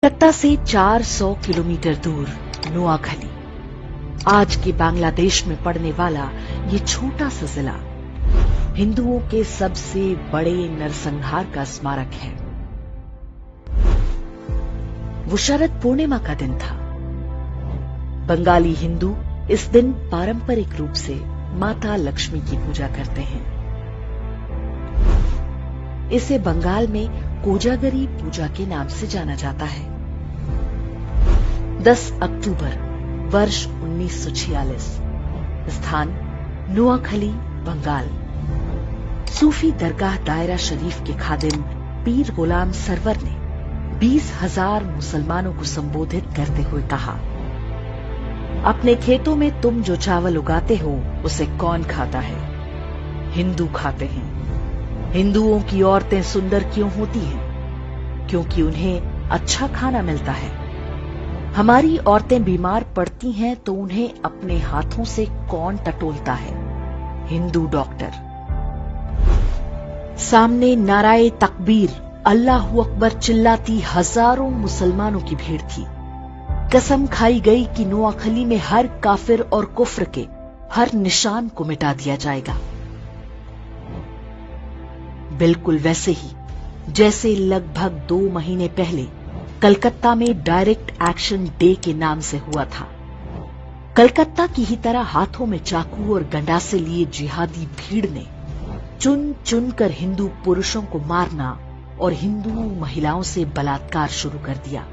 कलकत्ता से 400 किलोमीटर दूर नोआखली, आज के बांग्लादेश में पड़ने वाला ये छोटा सा जिला हिंदुओं के सबसे बड़े नरसंहार का स्मारक है। वो शरद पूर्णिमा का दिन था। बंगाली हिंदू इस दिन पारंपरिक रूप से माता लक्ष्मी की पूजा करते हैं। इसे बंगाल में कोजागरी पूजा के नाम से जाना जाता है। 10 अक्टूबर वर्ष 1946, स्थान नोआखली, बंगाल। सूफी दरगाह दायरा शरीफ के खादिम पीर गुलाम सरवर ने 20,000 मुसलमानों को संबोधित करते हुए कहा, अपने खेतों में तुम जो चावल उगाते हो उसे कौन खाता है? हिंदू खाते हैं। हिंदुओं की औरतें सुंदर क्यों होती हैं? क्योंकि उन्हें अच्छा खाना मिलता है। हमारी औरतें बीमार पड़ती हैं तो उन्हें अपने हाथों से कौन टटोलता है? हिंदू डॉक्टर। सामने नाराए तकबीर, अल्लाहू अकबर चिल्लाती हजारों मुसलमानों की भीड़ थी। कसम खाई गई कि नोआखली में हर काफिर और कुफ्र के हर निशान को मिटा दिया जाएगा। बिल्कुल वैसे ही जैसे लगभग 2 महीने पहले कलकत्ता में डायरेक्ट एक्शन डे के नाम से हुआ था। कलकत्ता की ही तरह हाथों में चाकू और गंडासे लिए जिहादी भीड़ ने चुन चुन कर हिंदू पुरुषों को मारना और हिंदू महिलाओं से बलात्कार शुरू कर दिया।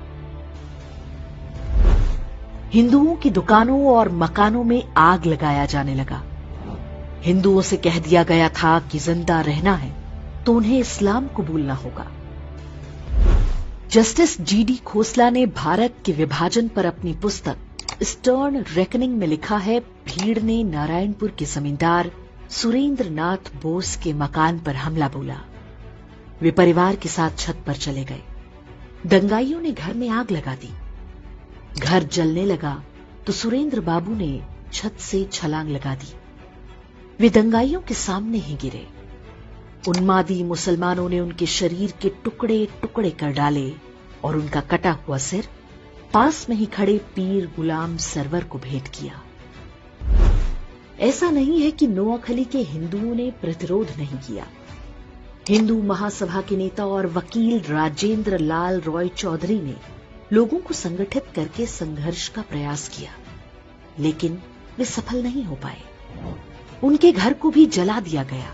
हिंदुओं की दुकानों और मकानों में आग लगाया जाने लगा। हिंदुओं से कह दिया गया था कि जिंदा रहना है तो उन्हें इस्लाम कबूलना होगा। जस्टिस जीडी खोसला ने भारत के विभाजन पर अपनी पुस्तक स्टर्न रेकनिंग में लिखा है, भीड़ ने नारायणपुर के जमींदार सुरेंद्र नाथ बोस के मकान पर हमला बोला। वे परिवार के साथ छत पर चले गए। दंगाइयों ने घर में आग लगा दी। घर जलने लगा तो सुरेंद्र बाबू ने छत से छलांग लगा दी। वे दंगाइयों के सामने ही गिरे। उन्मादी मुसलमानों ने उनके शरीर के टुकड़े टुकड़े कर डाले और उनका कटा हुआ सिर पास में ही खड़े पीर गुलाम सरवर को भेंट किया। ऐसा नहीं है कि नोआखली के हिंदुओं ने प्रतिरोध नहीं किया। हिंदू महासभा के नेता और वकील राजेंद्र लाल रॉय चौधरी ने लोगों को संगठित करके संघर्ष का प्रयास किया, लेकिन वे सफल नहीं हो पाए। उनके घर को भी जला दिया गया।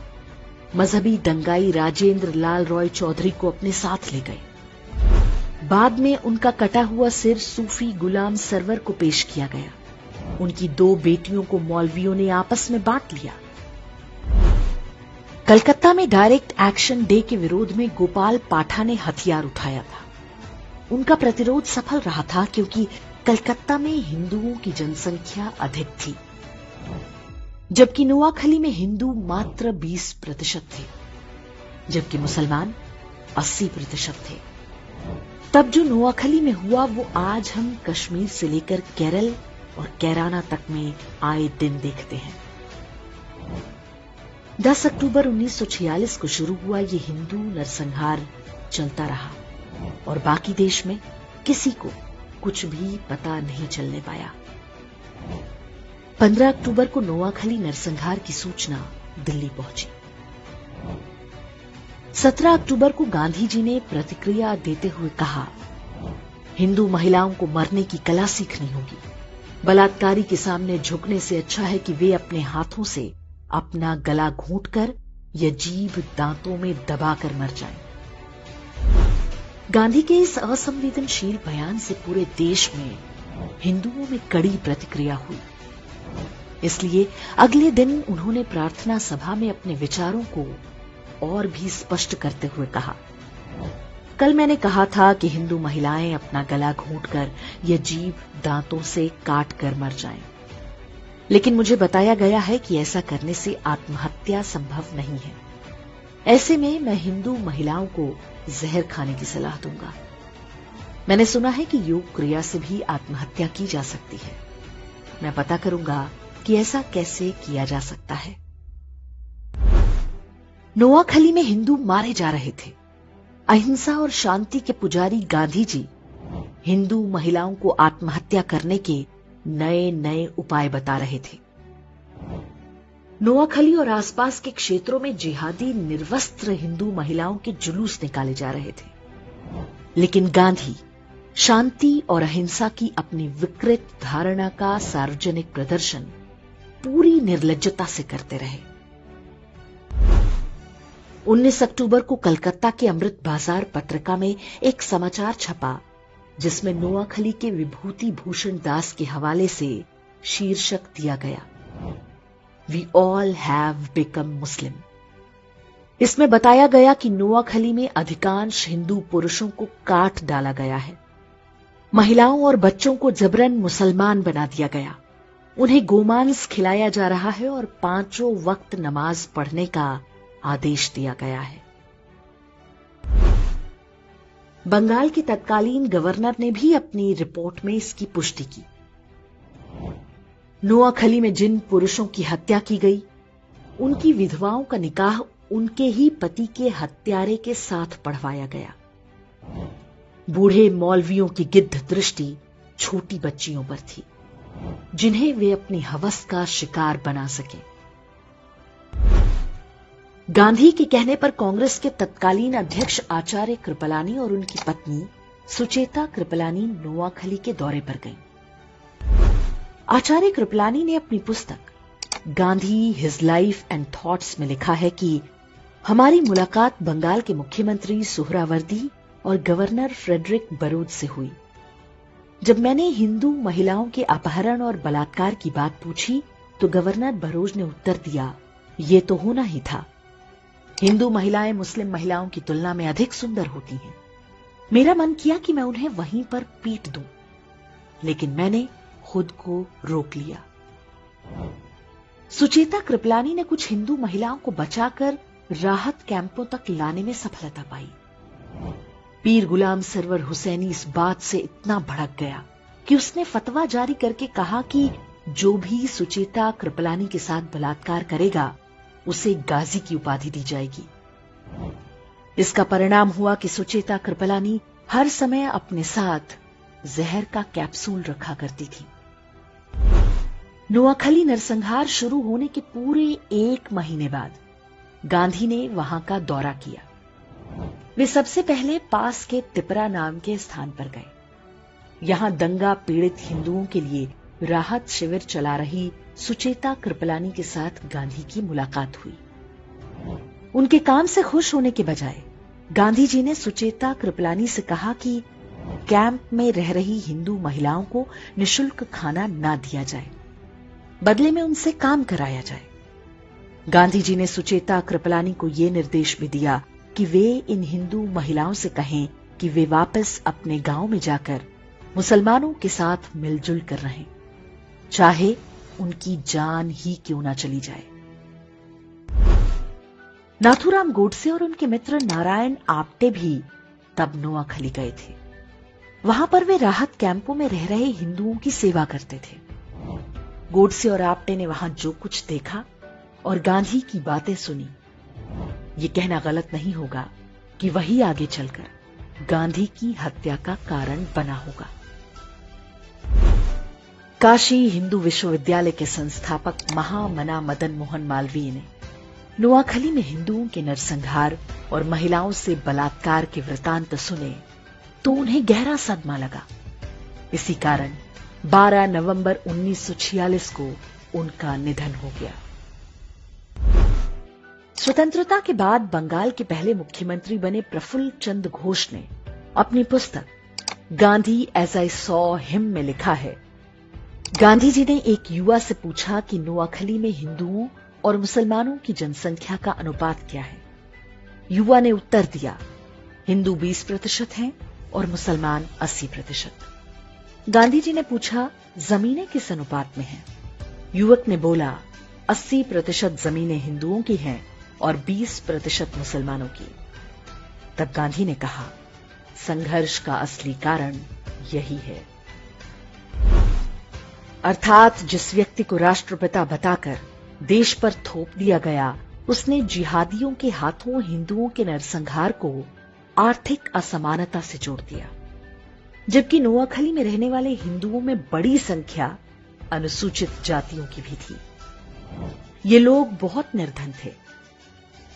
मजहबी दंगाई राजेंद्र लाल रॉय चौधरी को अपने साथ ले गए। बाद में उनका कटा हुआ सिर सूफी गुलाम सरवर को पेश किया गया। उनकी 2 बेटियों को मौलवियों ने आपस में बांट लिया। कलकत्ता में डायरेक्ट एक्शन डे के विरोध में गोपाल पाठा ने हथियार उठाया था। उनका प्रतिरोध सफल रहा था क्योंकि कलकत्ता में हिंदुओं की जनसंख्या अधिक थी, जबकि नोआखली में हिंदू मात्र 20% थे, जबकि मुसलमान 80% थे। तब जो नोआखली में हुआ वो आज हम कश्मीर से लेकर केरल और कैराना तक में आए दिन देखते हैं। 10 अक्टूबर 1946 को शुरू हुआ ये हिंदू नरसंहार चलता रहा और बाकी देश में किसी को कुछ भी पता नहीं चलने पाया। 15 अक्टूबर को नोआखली नरसंहार की सूचना दिल्ली पहुंची। 17 अक्टूबर को गांधी जी ने प्रतिक्रिया देते हुए कहा, हिंदू महिलाओं को मरने की कला सीखनी होगी। बलात्कारी के सामने झुकने से अच्छा है कि वे अपने हाथों से अपना गला घोंटकर या जीभ दांतों में दबाकर मर जाएं। गांधी के इस असंवेदनशील बयान से पूरे देश में हिंदुओं में कड़ी प्रतिक्रिया हुई। इसलिए अगले दिन उन्होंने प्रार्थना सभा में अपने विचारों को और भी स्पष्ट करते हुए कहा, कल मैंने कहा था कि हिंदू महिलाएं अपना गला घोंटकर या जीभ दांतों से काट कर मर जाएं, लेकिन मुझे बताया गया है कि ऐसा करने से आत्महत्या संभव नहीं है। ऐसे में मैं हिंदू महिलाओं को जहर खाने की सलाह दूंगा। मैंने सुना है कि योग क्रिया से भी आत्महत्या की जा सकती है। मैं पता करूंगा कि ऐसा कैसे किया जा सकता है। नोआखली में हिंदू मारे जा रहे थे। अहिंसा और शांति के पुजारी गांधी जी हिंदू महिलाओं को आत्महत्या करने के नए नए उपाय बता रहे थे। नोआखली और आसपास के क्षेत्रों में जिहादी निर्वस्त्र हिंदू महिलाओं के जुलूस निकाले जा रहे थे, लेकिन गांधी शांति और अहिंसा की अपनी विकृत धारणा का सार्वजनिक प्रदर्शन पूरी निर्लज्जता से करते रहे। 19 अक्टूबर को कलकत्ता के अमृत बाजार पत्रिका में एक समाचार छपा जिसमें नोआखली के विभूति भूषण दास के हवाले से शीर्षक दिया गया, वी ऑल हैव बिकम मुस्लिम। इसमें बताया गया कि नोआखली में अधिकांश हिंदू पुरुषों को काट डाला गया है, महिलाओं और बच्चों को जबरन मुसलमान बना दिया गया, उन्हें गोमांस खिलाया जा रहा है और 5 वक्त नमाज पढ़ने का आदेश दिया गया है। बंगाल के तत्कालीन गवर्नर ने भी अपनी रिपोर्ट में इसकी पुष्टि की। नोआखली में जिन पुरुषों की हत्या की गई, उनकी विधवाओं का निकाह उनके ही पति के हत्यारे के साथ पढ़वाया गया। बूढ़े मौलवियों की गिद्ध दृष्टि छोटी बच्चियों पर थी, जिन्हें वे अपनी हवस का शिकार बना सके। गांधी के कहने पर कांग्रेस के तत्कालीन अध्यक्ष आचार्य कृपलानी और उनकी पत्नी सुचेता कृपलानी नोआखली के दौरे पर गईं। आचार्य कृपलानी ने अपनी पुस्तक Gandhi his life and thoughts में लिखा है कि हमारी मुलाकात बंगाल के मुख्यमंत्री सुहरावर्दी और गवर्नर फ्रेडरिक बरूद से हुई। जब मैंने हिंदू महिलाओं के अपहरण और बलात्कार की बात पूछी तो गवर्नर बरोज ने उत्तर दिया, ये तो होना ही था। हिंदू महिलाएं मुस्लिम महिलाओं की तुलना में अधिक सुंदर होती हैं। मेरा मन किया कि मैं उन्हें वहीं पर पीट दूं, लेकिन मैंने खुद को रोक लिया। सुचेता कृपलानी ने कुछ हिंदू महिलाओं को बचाकर राहत कैंपों तक लाने में सफलता पाई। पीर गुलाम सरवर हुसैनी इस बात से इतना भड़क गया कि उसने फतवा जारी करके कहा कि जो भी सुचेता कृपलानी के साथ बलात्कार करेगा उसे गाजी की उपाधि दी जाएगी। इसका परिणाम हुआ कि सुचेता कृपलानी हर समय अपने साथ जहर का कैप्सूल रखा करती थी। नोआखली नरसंहार शुरू होने के पूरे 1 महीने बाद गांधी ने वहां का दौरा किया। वे सबसे पहले पास के तिपरा नाम के स्थान पर गए। यहां दंगा पीड़ित हिंदुओं के लिए राहत शिविर चला रही सुचेता कृपलानी के साथ गांधी की मुलाकात हुई। उनके काम से खुश होने के बजाय गांधी जी ने सुचेता कृपलानी से कहा कि कैंप में रह रही हिंदू महिलाओं को निशुल्क खाना ना दिया जाए, बदले में उनसे काम कराया जाए। गांधी जी ने सुचेता कृपलानी को यह निर्देश भी दिया कि वे इन हिंदू महिलाओं से कहें कि वे वापस अपने गांव में जाकर मुसलमानों के साथ मिलजुल कर रहें, चाहे उनकी जान ही क्यों ना चली जाए। नाथूराम गोडसे और उनके मित्र नारायण आप्टे भी तब नोआखली गए थे। वहां पर वे राहत कैंपों में रह रहे हिंदुओं की सेवा करते थे। गोडसे और आप्टे ने वहां जो कुछ देखा और गांधी की बातें सुनी, ये कहना गलत नहीं होगा कि वही आगे चलकर गांधी की हत्या का कारण बना होगा। काशी हिंदू विश्वविद्यालय के संस्थापक महामना मदन मोहन मालवीय ने नोआखली में हिंदुओं के नरसंहार और महिलाओं से बलात्कार के वृतांत सुने तो उन्हें गहरा सदमा लगा। इसी कारण 12 नवंबर 1946 को उनका निधन हो गया। स्वतंत्रता के बाद बंगाल के पहले मुख्यमंत्री बने प्रफुल्ल चंद्र घोष ने अपनी पुस्तक Gandhi as I saw him में लिखा है, गांधी जी ने एक युवा से पूछा कि नोआखली में हिंदुओं और मुसलमानों की जनसंख्या का अनुपात क्या है। युवा ने उत्तर दिया, हिंदू 20% हैं और मुसलमान 80%। गांधी जी ने पूछा, जमीनें किस अनुपात में हैं? युवक ने बोला, 80% जमीनें हिंदुओं की हैं और 20% मुसलमानों की। तब गांधी ने कहा, संघर्ष का असली कारण यही है। अर्थात जिस व्यक्ति को राष्ट्रपिता बताकर देश पर थोप दिया गया, उसने जिहादियों के हाथों हिंदुओं के नरसंहार को आर्थिक असमानता से जोड़ दिया। जबकि नोआखली में रहने वाले हिंदुओं में बड़ी संख्या अनुसूचित जातियों की भी थी। ये लोग बहुत निर्धन थे।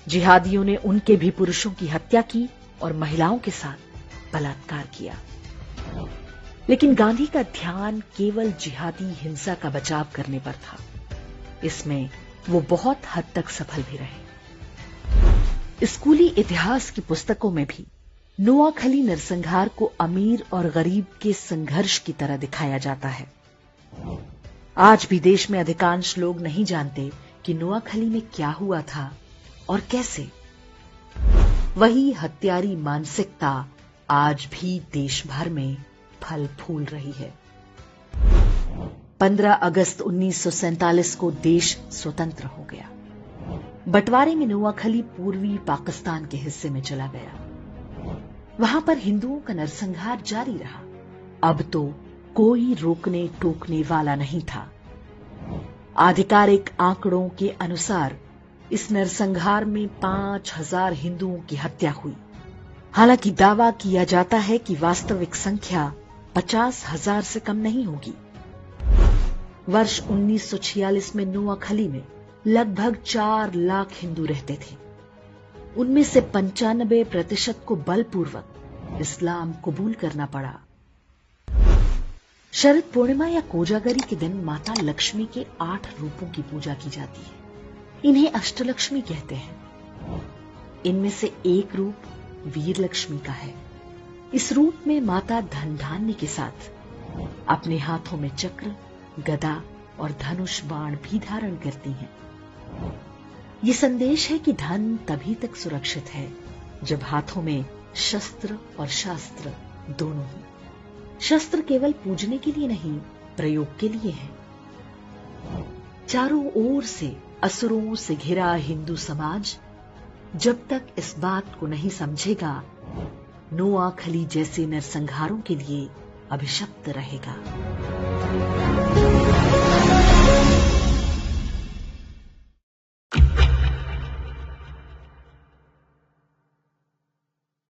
जिहादियों ने उनके भी पुरुषों की हत्या की और महिलाओं के साथ बलात्कार किया। लेकिन गांधी का ध्यान केवल जिहादी हिंसा का बचाव करने पर था। इसमें वो बहुत हद तक सफल भी रहे। स्कूली इतिहास की पुस्तकों में भी नोआखली नरसंहार को अमीर और गरीब के संघर्ष की तरह दिखाया जाता है। आज भी देश में अधिकांश लोग नहीं जानते कि नोआखली में क्या हुआ था और कैसे। वही हत्यारी मानसिकता आज भी देश भर में फल फूल रही है। 15 अगस्त 1947 को देश स्वतंत्र हो गया। बंटवारे में नोआखली पूर्वी पाकिस्तान के हिस्से में चला गया। वहां पर हिंदुओं का नरसंहार जारी रहा। अब तो कोई रोकने टोकने वाला नहीं था। आधिकारिक आंकड़ों के अनुसार इस नरसंहार में 5000 हिंदुओं की हत्या हुई। हालांकि दावा किया जाता है कि वास्तविक संख्या 50,000 से कम नहीं होगी। वर्ष 1946 में नोआखली में लगभग 4 लाख हिंदू रहते थे। उनमें से 95% को बलपूर्वक इस्लाम कबूल करना पड़ा। शरद पूर्णिमा या कोजागरी के दिन माता लक्ष्मी के 8 रूपों की पूजा की जाती है। इन्हें अष्टलक्ष्मी कहते हैं। इनमें से एक रूप वीर लक्ष्मी का है। इस रूप में माता धन धान्य के साथ अपने हाथों में चक्र, गदा और धनुष बाण भी धारण करती हैं। ये संदेश है कि धन तभी तक सुरक्षित है जब हाथों में शस्त्र और शास्त्र दोनों हो। शस्त्र केवल पूजने के लिए नहीं, प्रयोग के लिए है। चारों ओर से असुरों से घिरा हिंदू समाज जब तक इस बात को नहीं समझेगा, नोआखली जैसे नरसंहारों के लिए अभिशप्त रहेगा।